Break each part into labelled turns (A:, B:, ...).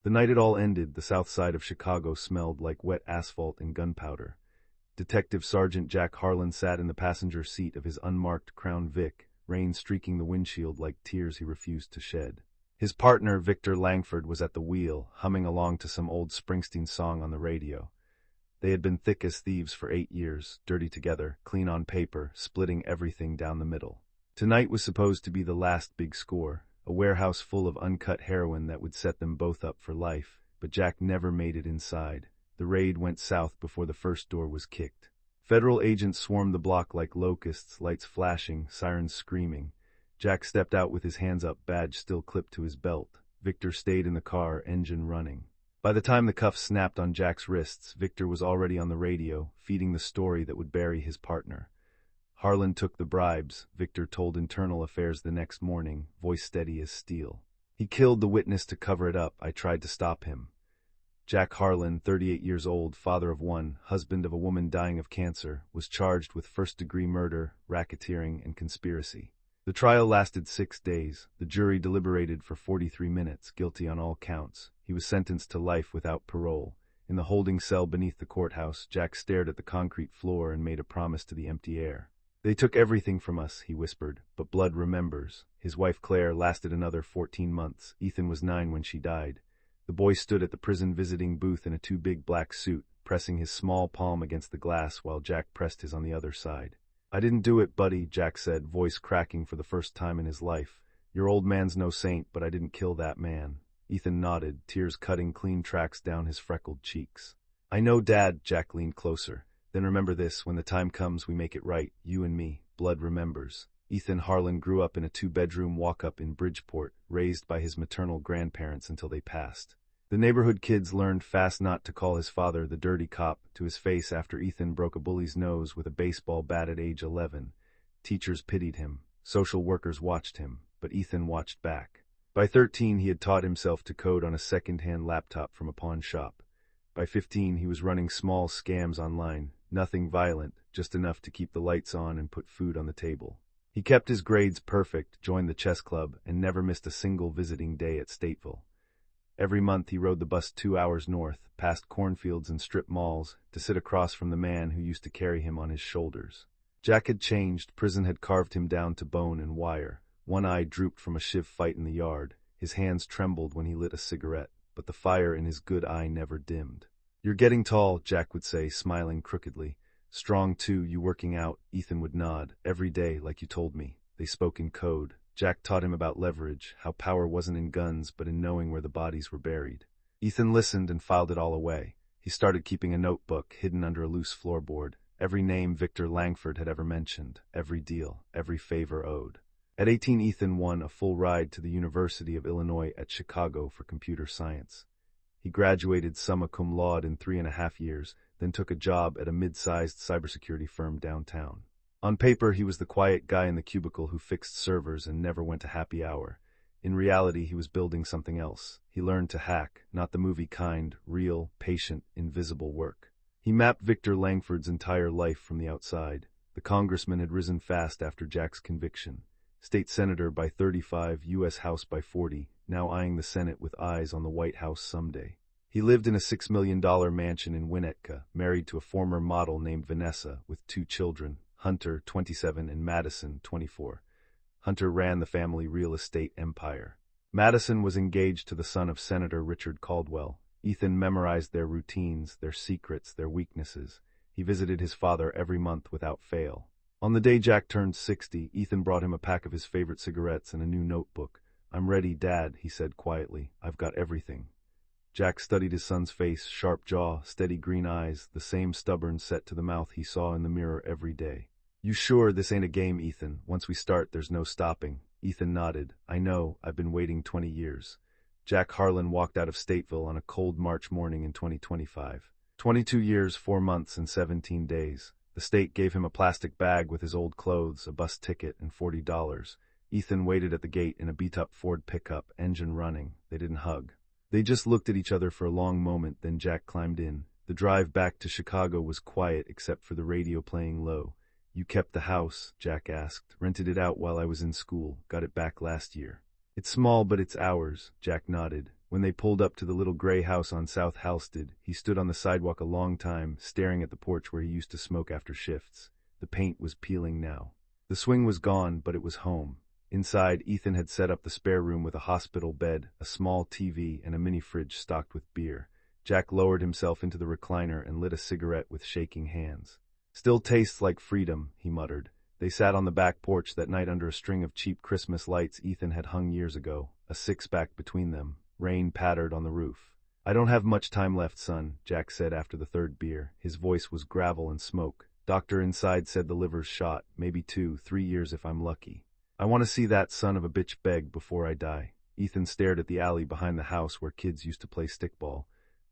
A: The night it all ended, the south side of Chicago smelled like wet asphalt and gunpowder. Detective Sergeant Jack Harlan sat in the passenger seat of his unmarked Crown Vic, rain streaking the windshield like tears he refused to shed. His partner, Victor Langford, was at the wheel, humming along to some old Springsteen song on the radio. They had been thick as thieves for 8 years, dirty together, clean on paper, splitting everything down the middle. Tonight was supposed to be the last big score, a warehouse full of uncut heroin that would set them both up for life, but Jack never made it inside. The raid went south before the first door was kicked. Federal agents swarmed the block like locusts, lights flashing, sirens screaming. Jack stepped out with his hands up, badge still clipped to his belt. Victor stayed in the car, engine running. By the time the cuffs snapped on Jack's wrists, Victor was already on the radio, feeding the story that would bury his partner. Harlan took the bribes, Victor told Internal Affairs the next morning, voice steady as steel. He killed the witness to cover it up. I tried to stop him. Jack Harlan, 38 years old, father of one, husband of a woman dying of cancer, was charged with first-degree murder, racketeering, and conspiracy. The trial lasted 6 days. The jury deliberated for 43 minutes, guilty on all counts. He was sentenced to life without parole. In the holding cell beneath the courthouse, Jack stared at the concrete floor and made a promise to the empty air. They took everything from us, he whispered, but blood remembers. His wife Claire lasted another 14 months. Ethan was 9 when she died. The boy stood at the prison visiting booth in a too big black suit, pressing his small palm against the glass while Jack pressed his on the other side. I didn't do it, buddy, Jack said, voice cracking for the first time in his life. Your old man's no saint, but I didn't kill that man. Ethan nodded, tears cutting clean tracks down his freckled cheeks. I know, Dad, Jack leaned closer. Then remember this, when the time comes we make it right, you and me, blood remembers. Ethan Harlan grew up in a 2-bedroom walk-up in Bridgeport, raised by his maternal grandparents until they passed. The neighborhood kids learned fast not to call his father the dirty cop to his face after Ethan broke a bully's nose with a baseball bat at age 11. Teachers pitied him, social workers watched him, but Ethan watched back. By 13 he had taught himself to code on a second-hand laptop from a pawn shop. By 15 he was running small scams online, nothing violent, just enough to keep the lights on and put food on the table. He kept his grades perfect, joined the chess club, and never missed a single visiting day at Stateville. Every month he rode the bus 2 hours north, past cornfields and strip malls, to sit across from the man who used to carry him on his shoulders. Jack had changed. Prison had carved him down to bone and wire. One eye drooped from a shiv fight in the yard. His hands trembled when he lit a cigarette, but the fire in his good eye never dimmed. You're getting tall, Jack would say, smiling crookedly. Strong too, you working out, Ethan would nod. Every day, like you told me. They spoke in code. Jack taught him about leverage, how power wasn't in guns but in knowing where the bodies were buried. Ethan listened and filed it all away. He started keeping a notebook hidden under a loose floorboard. Every name Victor Langford had ever mentioned, every deal, every favor owed. At 18, Ethan won a full ride to the University of Illinois at Chicago for computer science. He graduated summa cum laude in 3.5 years, then took a job at a mid-sized cybersecurity firm downtown. On paper, he was the quiet guy in the cubicle who fixed servers and never went to happy hour. In reality, he was building something else. He learned to hack, not the movie kind, real, patient, invisible work. He mapped Victor Langford's entire life from the outside. The congressman had risen fast after Jack's conviction. State senator by 35, U.S. House by 40, now eyeing the Senate with eyes on the White House someday. He lived in a $6 million mansion in Winnetka, married to a former model named Vanessa, with 2 children, Hunter, 27, and Madison, 24. Hunter ran the family real estate empire. Madison was engaged to the son of Senator Richard Caldwell. Ethan memorized their routines, their secrets, their weaknesses. He visited his father every month without fail. On the day Jack turned 60, Ethan brought him a pack of his favorite cigarettes and a new notebook. I'm ready, Dad, he said quietly. I've got everything. Jack studied his son's face, sharp jaw, steady green eyes, the same stubborn set to the mouth he saw in the mirror every day. You sure this ain't a game, Ethan? Once we start, there's no stopping. Ethan nodded. I know, I've been waiting 20 years. Jack Harlan walked out of Stateville on a cold March morning in 2025. 22 years, 4 months, and 17 days. The state gave him a plastic bag with his old clothes, a bus ticket, and $40. Ethan waited at the gate in a beat-up Ford pickup, engine running. They didn't hug. They just looked at each other for a long moment, then Jack climbed in. The drive back to Chicago was quiet except for the radio playing low. You kept the house, Jack asked. Rented it out while I was in school. Got it back last year. It's small, but it's ours, Jack nodded. When they pulled up to the little gray house on South Halsted, he stood on the sidewalk a long time, staring at the porch where he used to smoke after shifts. The paint was peeling now. The swing was gone, but it was home. Inside, Ethan had set up the spare room with a hospital bed, a small TV, and a mini-fridge stocked with beer. Jack lowered himself into the recliner and lit a cigarette with shaking hands. "Still tastes like freedom," he muttered. They sat on the back porch that night under a string of cheap Christmas lights Ethan had hung years ago, a six-pack between them. Rain pattered on the roof. "I don't have much time left, son," Jack said after the third beer. His voice was gravel and smoke. "Doctor inside said the liver's shot, maybe 2-3 years if I'm lucky. I want to see that son of a bitch beg before I die." Ethan stared at the alley behind the house where kids used to play stickball.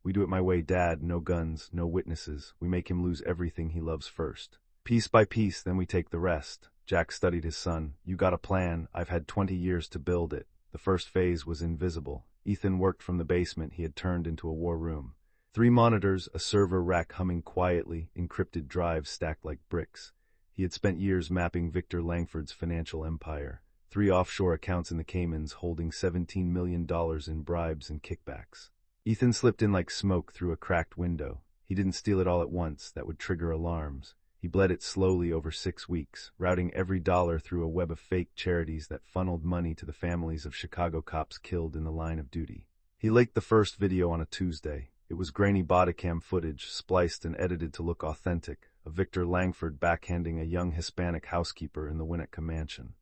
A: "We do it my way, Dad. No guns, no witnesses. We make him lose everything he loves first. Piece by piece, then we take the rest." Jack studied his son. "You got a plan. I've had 20 years to build it." The first phase was invisible. Ethan worked from the basement he had turned into a war room. 3 monitors, a server rack humming quietly, encrypted drives stacked like bricks. He had spent years mapping Victor Langford's financial empire. 3 offshore accounts in the Caymans holding $17 million in bribes and kickbacks. Ethan slipped in like smoke through a cracked window. He didn't steal it all at once. That would trigger alarms. He bled it slowly over 6 weeks, routing every dollar through a web of fake charities that funneled money to the families of Chicago cops killed in the line of duty. He leaked the first video on a Tuesday. It was grainy bodycam footage, spliced and edited to look authentic, of Victor Langford backhanding a young Hispanic housekeeper in the Winnetka mansion.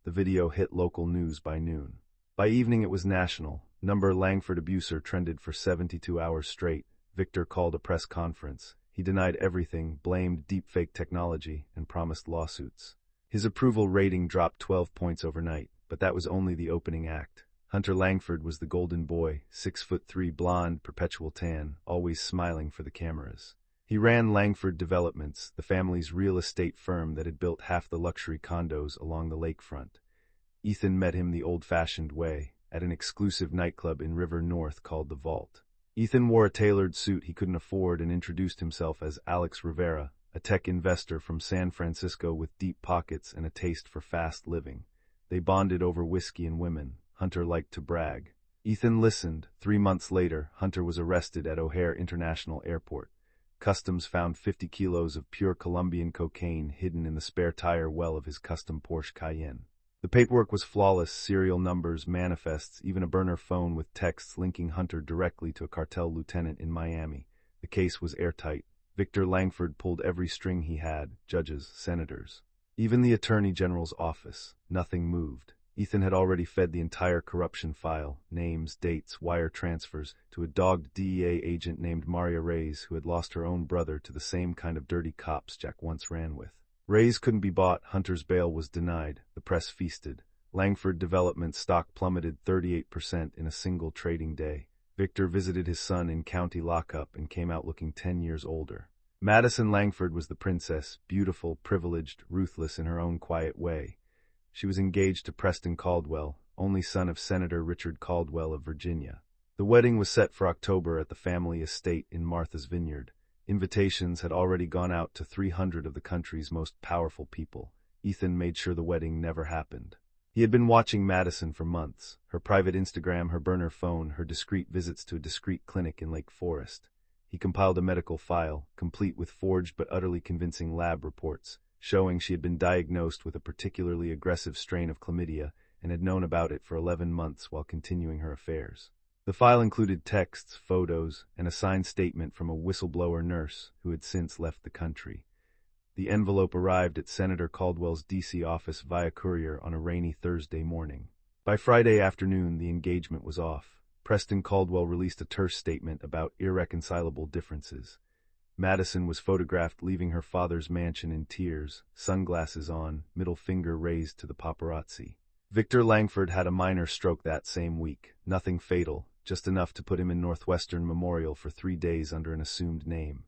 A: The video hit local news by noon. By evening it was national. Number Langford abuser trended for 72 hours straight. Victor called a press conference. He denied everything, blamed deepfake technology, and promised lawsuits. His approval rating dropped 12 points overnight, but that was only the opening act. Hunter Langford was the golden boy, 6'3", blonde, perpetual tan, always smiling for the cameras. He ran Langford Developments, the family's real estate firm that had built half the luxury condos along the lakefront. Ethan met him the old-fashioned way, at an exclusive nightclub in River North called The Vault. Ethan wore a tailored suit he couldn't afford and introduced himself as Alex Rivera, a tech investor from San Francisco with deep pockets and a taste for fast living. They bonded over whiskey and women. Hunter liked to brag. Ethan listened. 3 months later, Hunter was arrested at O'Hare International Airport. Customs found 50 kilos of pure Colombian cocaine hidden in the spare tire well of his custom Porsche Cayenne. The paperwork was flawless: serial numbers, manifests, even a burner phone with texts linking Hunter directly to a cartel lieutenant in Miami. The case was airtight. Victor Langford pulled every string he had, judges, senators, even the Attorney General's office. Nothing moved. Ethan had already fed the entire corruption file, names, dates, wire transfers, to a dogged DEA agent named Maria Reyes, who had lost her own brother to the same kind of dirty cops Jack once ran with. Reyes couldn't be bought. Hunter's bail was denied. The press feasted. Langford Development stock plummeted 38% in a single trading day. Victor visited his son in county lockup and came out looking 10 years older. Madison Langford was the princess, beautiful, privileged, ruthless in her own quiet way. She was engaged to Preston Caldwell, only son of Senator Richard Caldwell of Virginia. The wedding was set for October at the family estate in Martha's Vineyard. Invitations had already gone out to 300 of the country's most powerful people. Ethan made sure the wedding never happened. He had been watching Madison for months, her private Instagram, her burner phone, her discreet visits to a discreet clinic in Lake Forest. He compiled a medical file, complete with forged but utterly convincing lab reports, showing she had been diagnosed with a particularly aggressive strain of chlamydia and had known about it for 11 months while continuing her affairs. The file included texts, photos, and a signed statement from a whistleblower nurse who had since left the country. The envelope arrived at Senator Caldwell's D.C. office via courier on a rainy Thursday morning. By Friday afternoon, the engagement was off. Preston Caldwell released a terse statement about irreconcilable differences. Madison was photographed leaving her father's mansion in tears, sunglasses on, middle finger raised to the paparazzi. Victor Langford had a minor stroke that same week, nothing fatal, just enough to put him in Northwestern Memorial for 3 days under an assumed name.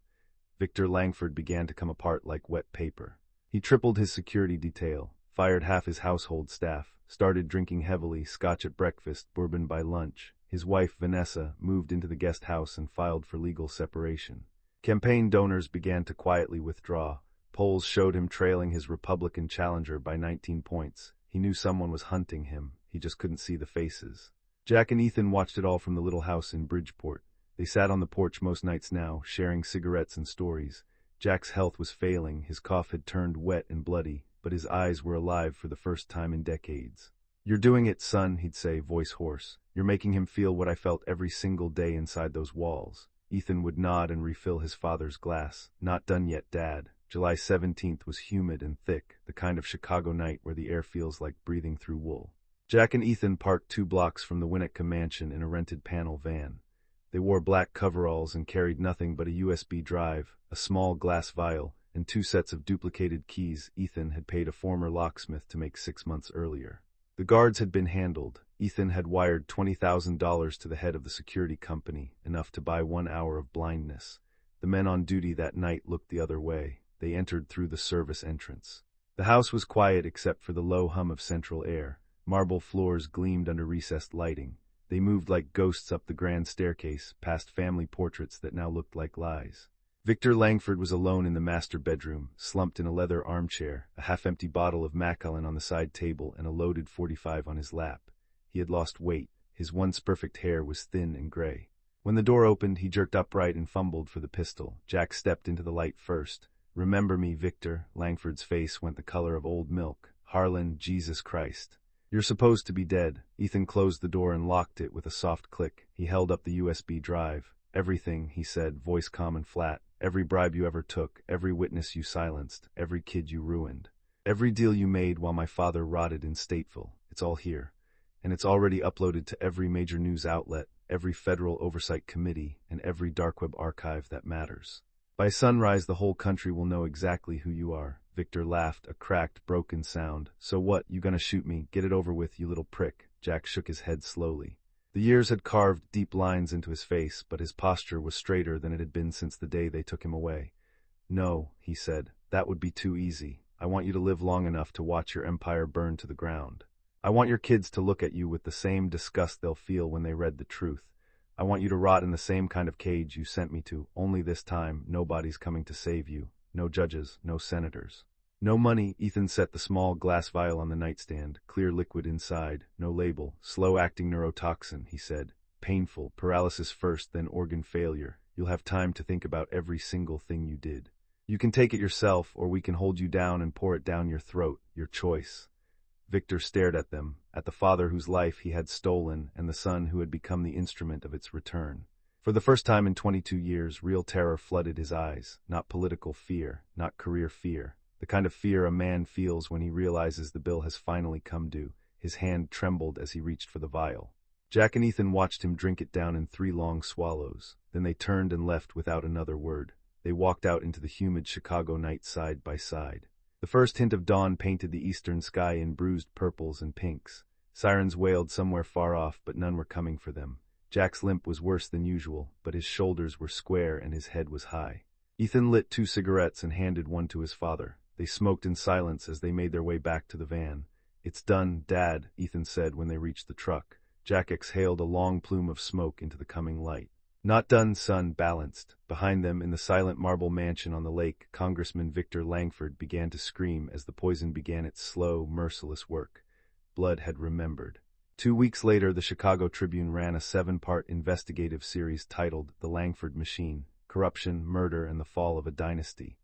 A: Victor Langford began to come apart like wet paper. He tripled his security detail, fired half his household staff, started drinking heavily, scotch at breakfast, bourbon by lunch. His wife, Vanessa, moved into the guest house and filed for legal separation. Campaign donors began to quietly withdraw. Polls showed him trailing his Republican challenger by 19 points. He knew someone was hunting him. He just couldn't see the faces. Jack and Ethan watched it all from the little house in Bridgeport. They sat on the porch most nights now, sharing cigarettes and stories. Jack's health was failing, his cough had turned wet and bloody, but his eyes were alive for the first time in decades. "You're doing it, son," he'd say, voice hoarse. "You're making him feel what I felt every single day inside those walls." Ethan would nod and refill his father's glass. "Not done yet, Dad." July 17th was humid and thick, the kind of Chicago night where the air feels like breathing through wool. Jack and Ethan parked 2 blocks from the Winnetka mansion in a rented panel van. They wore black coveralls and carried nothing but a USB drive, a small glass vial, and 2 sets of duplicated keys Ethan had paid a former locksmith to make 6 months earlier. The guards had been handled. Ethan had wired $20,000 to the head of the security company, enough to buy 1 hour of blindness. The men on duty that night looked the other way. They entered through the service entrance. The house was quiet except for the low hum of central air. Marble floors gleamed under recessed lighting. They moved like ghosts up the grand staircase, past family portraits that now looked like lies. Victor Langford was alone in the master bedroom, slumped in a leather armchair, a half-empty bottle of Macallan on the side table and a loaded .45 on his lap. He had lost weight. His once perfect hair was thin and gray. When the door opened, he jerked upright and fumbled for the pistol. Jack stepped into the light first. "Remember me, Victor." Langford's face went the color of old milk. "Harlan, Jesus Christ. You're supposed to be dead." Ethan closed the door and locked it with a soft click. He held up the USB drive. "Everything," he said, voice calm and flat. "Every bribe you ever took, every witness you silenced, every kid you ruined. Every deal you made while my father rotted in Stateville. It's all here. And it's already uploaded to every major news outlet, every federal oversight committee, and every dark web archive that matters. By sunrise, the whole country will know exactly who you are." Victor laughed, a cracked, broken sound. "So what, you gonna shoot me? Get it over with, you little prick." Jack shook his head slowly. The years had carved deep lines into his face, but his posture was straighter than it had been since the day they took him away. "No," he said, "that would be too easy. I want you to live long enough to watch your empire burn to the ground. I want your kids to look at you with the same disgust they'll feel when they read the truth. I want you to rot in the same kind of cage you sent me to, only this time nobody's coming to save you. No judges, no senators. No money." Ethan set the small glass vial on the nightstand, clear liquid inside, no label. "Slow-acting neurotoxin," he said. "Painful, paralysis first, then organ failure. You'll have time to think about every single thing you did. You can take it yourself, or we can hold you down and pour it down your throat. Your choice." Victor stared at them, at the father whose life he had stolen and the son who had become the instrument of its return. For the first time in 22 years, real terror flooded his eyes. Not political fear, not career fear. The kind of fear a man feels when he realizes the bill has finally come due. His hand trembled as he reached for the vial. Jack and Ethan watched him drink it down in 3 long swallows. Then they turned and left without another word. They walked out into the humid Chicago night side by side. The first hint of dawn painted the eastern sky in bruised purples and pinks. Sirens wailed somewhere far off, but none were coming for them. Jack's limp was worse than usual, but his shoulders were square and his head was high. Ethan lit 2 cigarettes and handed one to his father. They smoked in silence as they made their way back to the van. "It's done, Dad," Ethan said when they reached the truck. Jack exhaled a long plume of smoke into the coming light. "Not done, son," balanced. Behind them, in the silent marble mansion on the lake, Congressman Victor Langford began to scream as the poison began its slow, merciless work. Blood had remembered. 2 weeks later, the Chicago Tribune ran a 7-part investigative series titled The Langford Machine: Corruption, Murder, and the Fall of a Dynasty.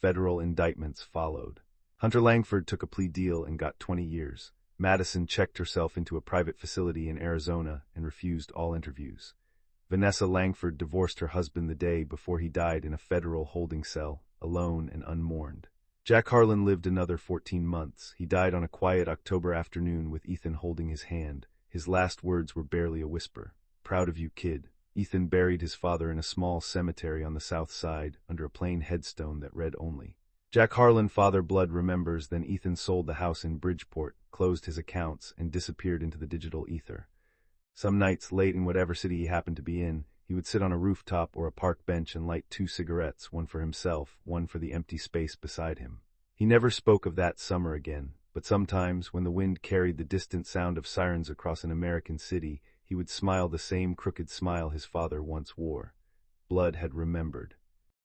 A: Federal indictments followed. Hunter Langford took a plea deal and got 20 years. Madison checked herself into a private facility in Arizona and refused all interviews. Vanessa Langford divorced her husband the day before he died in a federal holding cell, alone and unmourned. Jack Harlan lived another 14 months. He died on a quiet October afternoon with Ethan holding his hand. His last words were barely a whisper. "Proud of you, kid." Ethan buried his father in a small cemetery on the south side, under a plain headstone that read only, "Jack Harlan, Father Blood remembers." Then Ethan sold the house in Bridgeport, closed his accounts, and disappeared into the digital ether. Some nights, late in whatever city he happened to be in, he would sit on a rooftop or a park bench and light 2 cigarettes, one for himself, one for the empty space beside him. He never spoke of that summer again, but sometimes, when the wind carried the distant sound of sirens across an American city, he would smile the same crooked smile his father once wore. Blood had remembered.